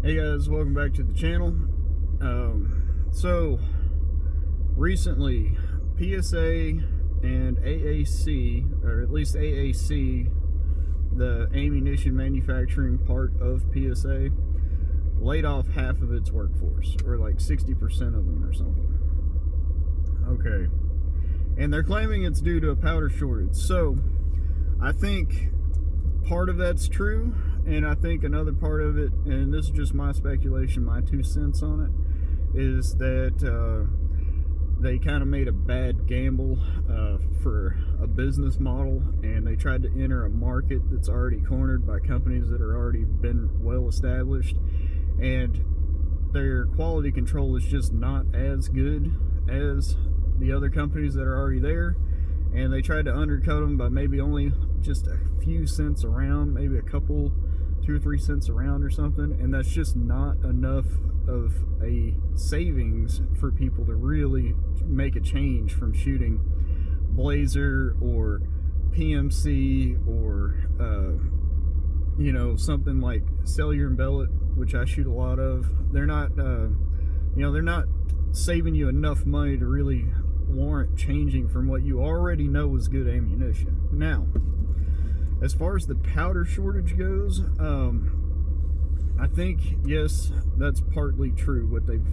Hey guys, welcome back to the channel. So recently PSA and AAC, or at least AAC, the ammunition manufacturing part of PSA, laid off half of its workforce, or like 60% of them or something. Okay, and they're claiming it's due to a powder shortage. So I think part of that's true, and I think another part of it, and this is just my speculation, my 2 cents on it, is that they kind of made a bad gamble for a business model, and they tried to enter a market that's already cornered by companies that are already been well established, and their quality control is just not as good as the other companies that are already there. And they tried to undercut them by maybe only just a few cents around, maybe a couple, 2 or 3 cents around or something, and that's just not enough of a savings for people to really make a change from shooting Blazer or PMC or something like Cellular and Bellet, which I shoot a lot of. They're not they're not saving you enough money to really warrant changing from what you already know is good ammunition. Now, as far as the powder shortage goes, I think, yes, that's partly true. What they've,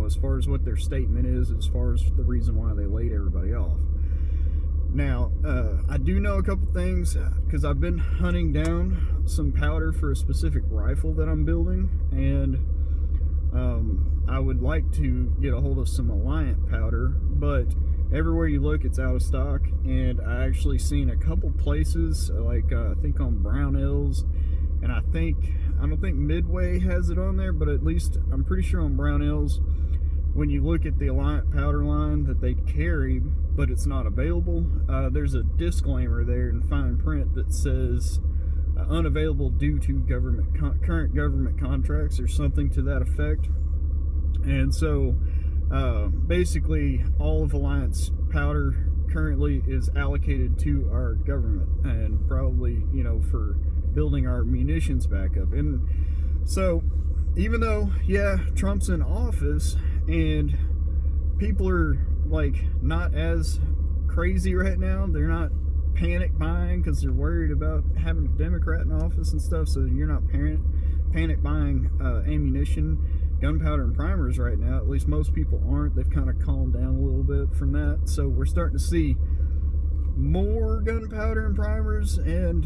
as far as what their statement is, as far as the reason why they laid everybody off. Now, I do know a couple things, because I've been hunting down some powder for a specific rifle that I'm building, and I would like to get a hold of some Alliant powder, but everywhere you look, it's out of stock. And I actually seen a couple places, like I think on Brownells, and I don't think Midway has it on there, but at least I'm pretty sure on Brownells, when you look at the Alliant powder line that they carry, but it's not available, there's a disclaimer there in fine print that says unavailable due to current government contracts, or something to that effect. And so basically all of Alliant's powder currently is allocated to our government, and probably for building our munitions back up. And so even though, yeah, Trump's in office and people are like not as crazy right now, they're not panic buying because they're worried about having a Democrat in office and stuff, so you're not panic buying ammunition, gunpowder, and primers right now. At least most people aren't. They've kind of calmed down a little bit from that, so we're starting to see more gunpowder and primers, and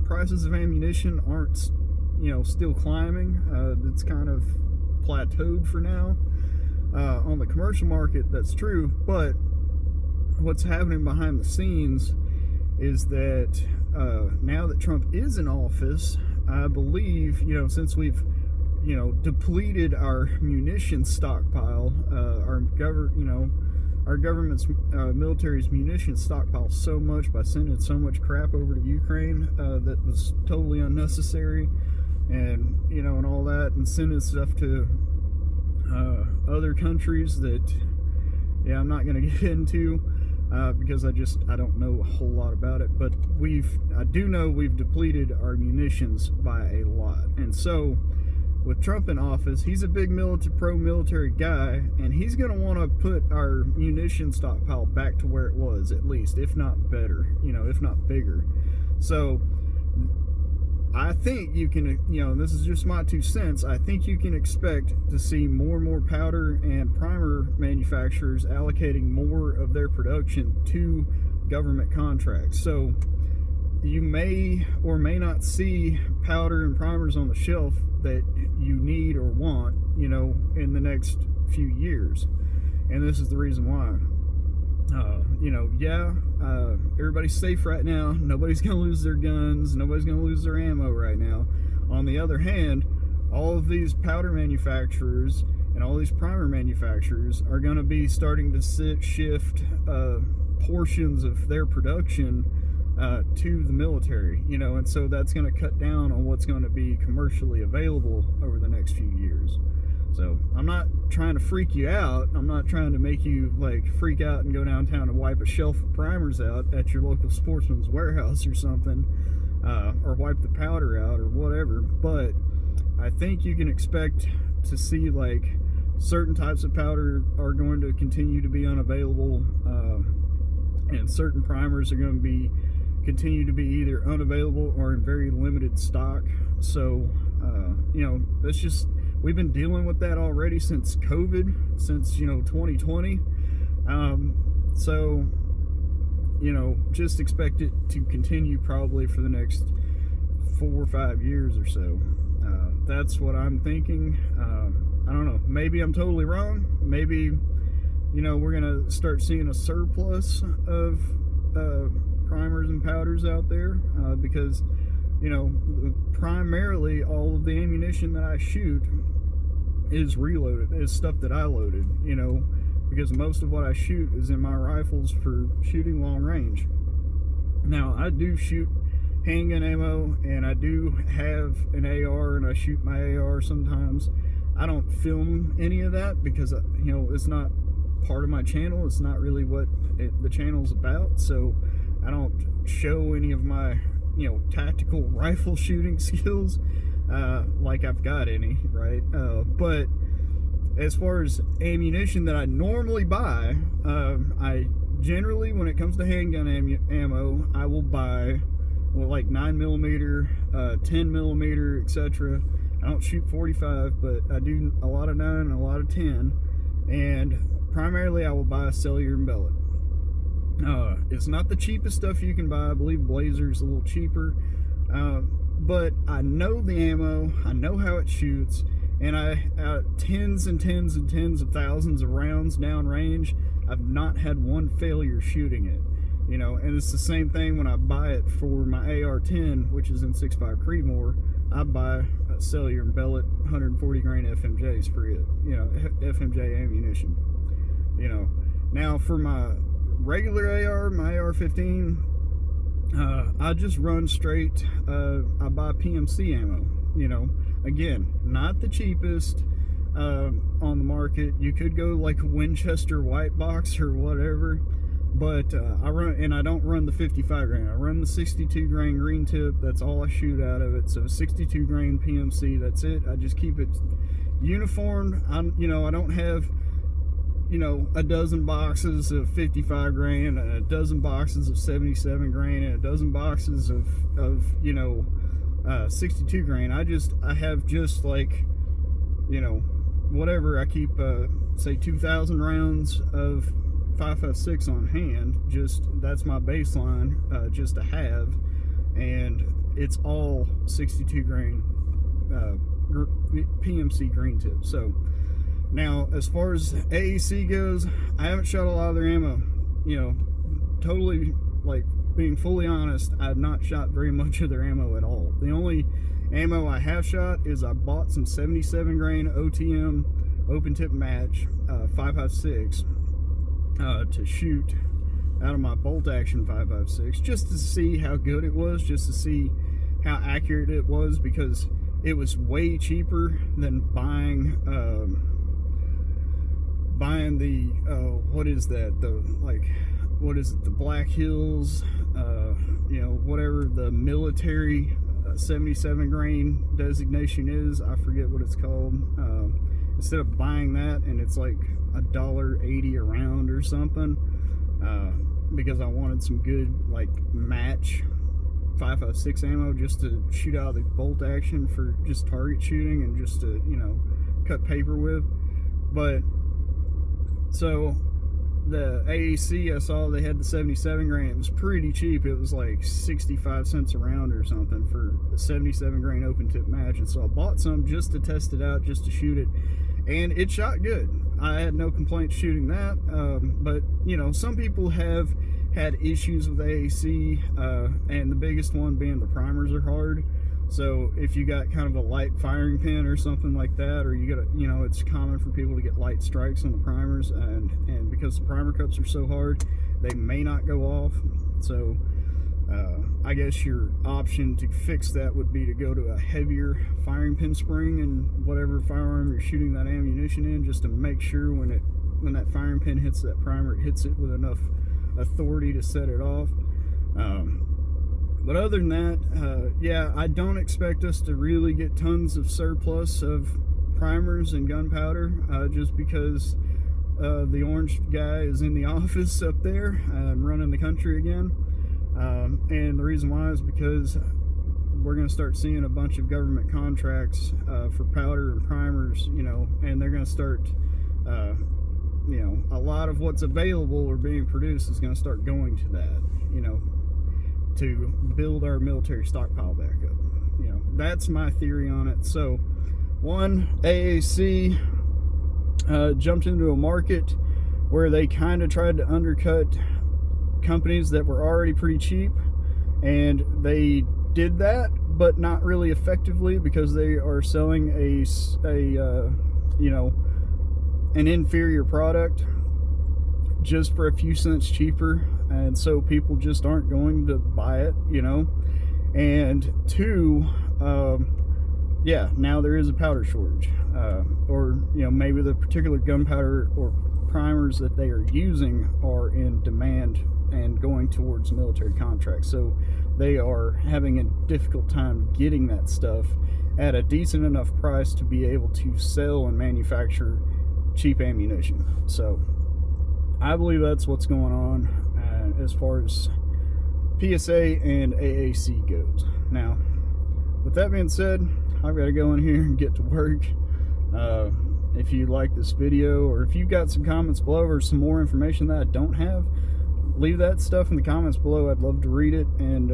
prices of ammunition aren't still climbing. It's kind of plateaued for now. On the commercial market, that's true, but what's happening behind the scenes is that now that Trump is in office, I believe, since we've depleted our munition stockpile, our government's military's munition stockpile so much by sending so much crap over to Ukraine that was totally unnecessary, and and all that, and sending stuff to other countries that, I'm not going to get into because I don't know a whole lot about it, but I do know we've depleted our munitions by a lot. And so with Trump in office, he's a big pro-military guy, and he's going to want to put our munition stockpile back to where it was, at least, if not better, if not bigger. So I think you can, this is just my 2 cents, I think you can expect to see more and more powder and primer manufacturers allocating more of their production to government contracts. So you may or may not see powder and primers on the shelf that you need or want, in the next few years. And this is the reason why. Everybody's safe right now. Nobody's going to lose their guns. Nobody's going to lose their ammo right now. On the other hand, all of these powder manufacturers and all these primer manufacturers are going to be starting to shift portions of their production to the military, and so that's going to cut down on what's going to be commercially available over the next few years. So I'm not trying to freak you out. I'm not trying to make you freak out and go downtown and wipe a shelf of primers out at your local Sportsman's Warehouse or something. or wipe the powder out or whatever. But I think you can expect to see like certain types of powder are going to continue to be unavailable, and certain primers are going to be continue to be either unavailable or in very limited stock. So that's just, we've been dealing with that already since COVID, since 2020. So just expect it to continue probably for the next 4 or 5 years or so. That's what I'm thinking. I don't know, maybe I'm totally wrong. Maybe we're gonna start seeing a surplus of primers and powders out there, because primarily all of the ammunition that I shoot is reloaded, is stuff that I loaded, because most of what I shoot is in my rifles for shooting long range. Now, I do shoot handgun ammo, and I do have an AR, and I shoot my AR sometimes. I don't film any of that because it's not part of my channel. It's not really what the channel's about, so I don't show any of my tactical rifle shooting skills, like I've got any, right? But as far as ammunition that I normally buy, I generally, when it comes to handgun ammo, I will buy like 9mm, 10mm, etc. I don't shoot 45, but I do a lot of 9 and a lot of 10, and primarily I will buy a cellular and bellet. It's not the cheapest stuff you can buy. I believe Blazer's a little cheaper, but I know the ammo, I know how it shoots, and tens and tens and tens of thousands of rounds downrange, I've not had one failure shooting it. And it's the same thing when I buy it for my AR-10, which is in 6.5 Creedmoor. I buy a cellular and bellet 140 grain FMJs for it, FMJ ammunition. Now for my regular AR, my AR-15, I just run straight. I buy PMC ammo. Again, not the cheapest on the market. You could go like a Winchester white box or whatever, but I don't run the 55 grain. I run the 62 grain green tip. That's all I shoot out of it. So 62 grain PMC. That's it. I just keep it uniform. I don't have a dozen boxes of 55 grain and a dozen boxes of 77 grain and a dozen boxes of 62 grain. I have just like whatever. I keep say 2,000 rounds of 5.56 on hand. Just that's my baseline, just to have, and it's all 62 grain PMC green tip. So now, as far as AAC goes, I haven't shot a lot of their ammo. Totally, like, being fully honest, I have not shot very much of their ammo at all. The only ammo I have shot is I bought some 77 grain OTM open tip match 5.56 to shoot out of my bolt action 5.56, just to see how good it was, just to see how accurate it was, because it was way cheaper than buying the what is that, the Black Hills, whatever the military 77 grain designation is. I forget what it's called. Instead of buying that, and it's like $1.80 a round or something, because I wanted some good like match 5.56 ammo just to shoot out of the bolt action for just target shooting and just to cut paper with. But so the AAC, I saw they had the 77 grain. It was pretty cheap. It was like 65 cents a round or something for a 77 grain open tip match. And so I bought some just to test it out, just to shoot it, and it shot good. I had no complaints shooting that. But some people have had issues with AAC, and the biggest one being the primers are hard. So if you got kind of a light firing pin or something like that, or you got it's common for people to get light strikes on the primers, and because the primer cups are so hard, they may not go off. So I guess your option to fix that would be to go to a heavier firing pin spring in whatever firearm you're shooting that ammunition in, just to make sure when that firing pin hits that primer, it hits it with enough authority to set it off. But other than that, yeah, I don't expect us to really get tons of surplus of primers and gunpowder, just because the orange guy is in the office up there running the country again. And the reason why is because we're going to start seeing a bunch of government contracts for powder and primers, you know, and they're going to start, you know, a lot of what's available or being produced is going to start going to that, you know, to build our military stockpile back up. You know, that's my theory on it. So, one, AAC jumped into a market where they kind of tried to undercut companies that were already pretty cheap, and they did that, but not really effectively, because they are selling a you know, an inferior product just for a few cents cheaper, and so people just aren't going to buy it, you know. And two, yeah, now there is a powder shortage, or, you know, maybe the particular gunpowder or primers that they are using are in demand and going towards military contracts, so they are having a difficult time getting that stuff at a decent enough price to be able to sell and manufacture cheap ammunition. So I believe that's what's going on as far as PSA and AAC goes. Now, with that being said, I've got to go in here and get to work. If you like this video, or if you've got some comments below or some more information that I don't have, leave that stuff in the comments below. I'd love to read it and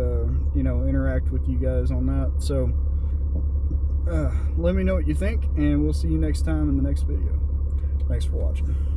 you know, interact with you guys on that. So let me know what you think, and we'll see you next time in the next video. Thanks for watching.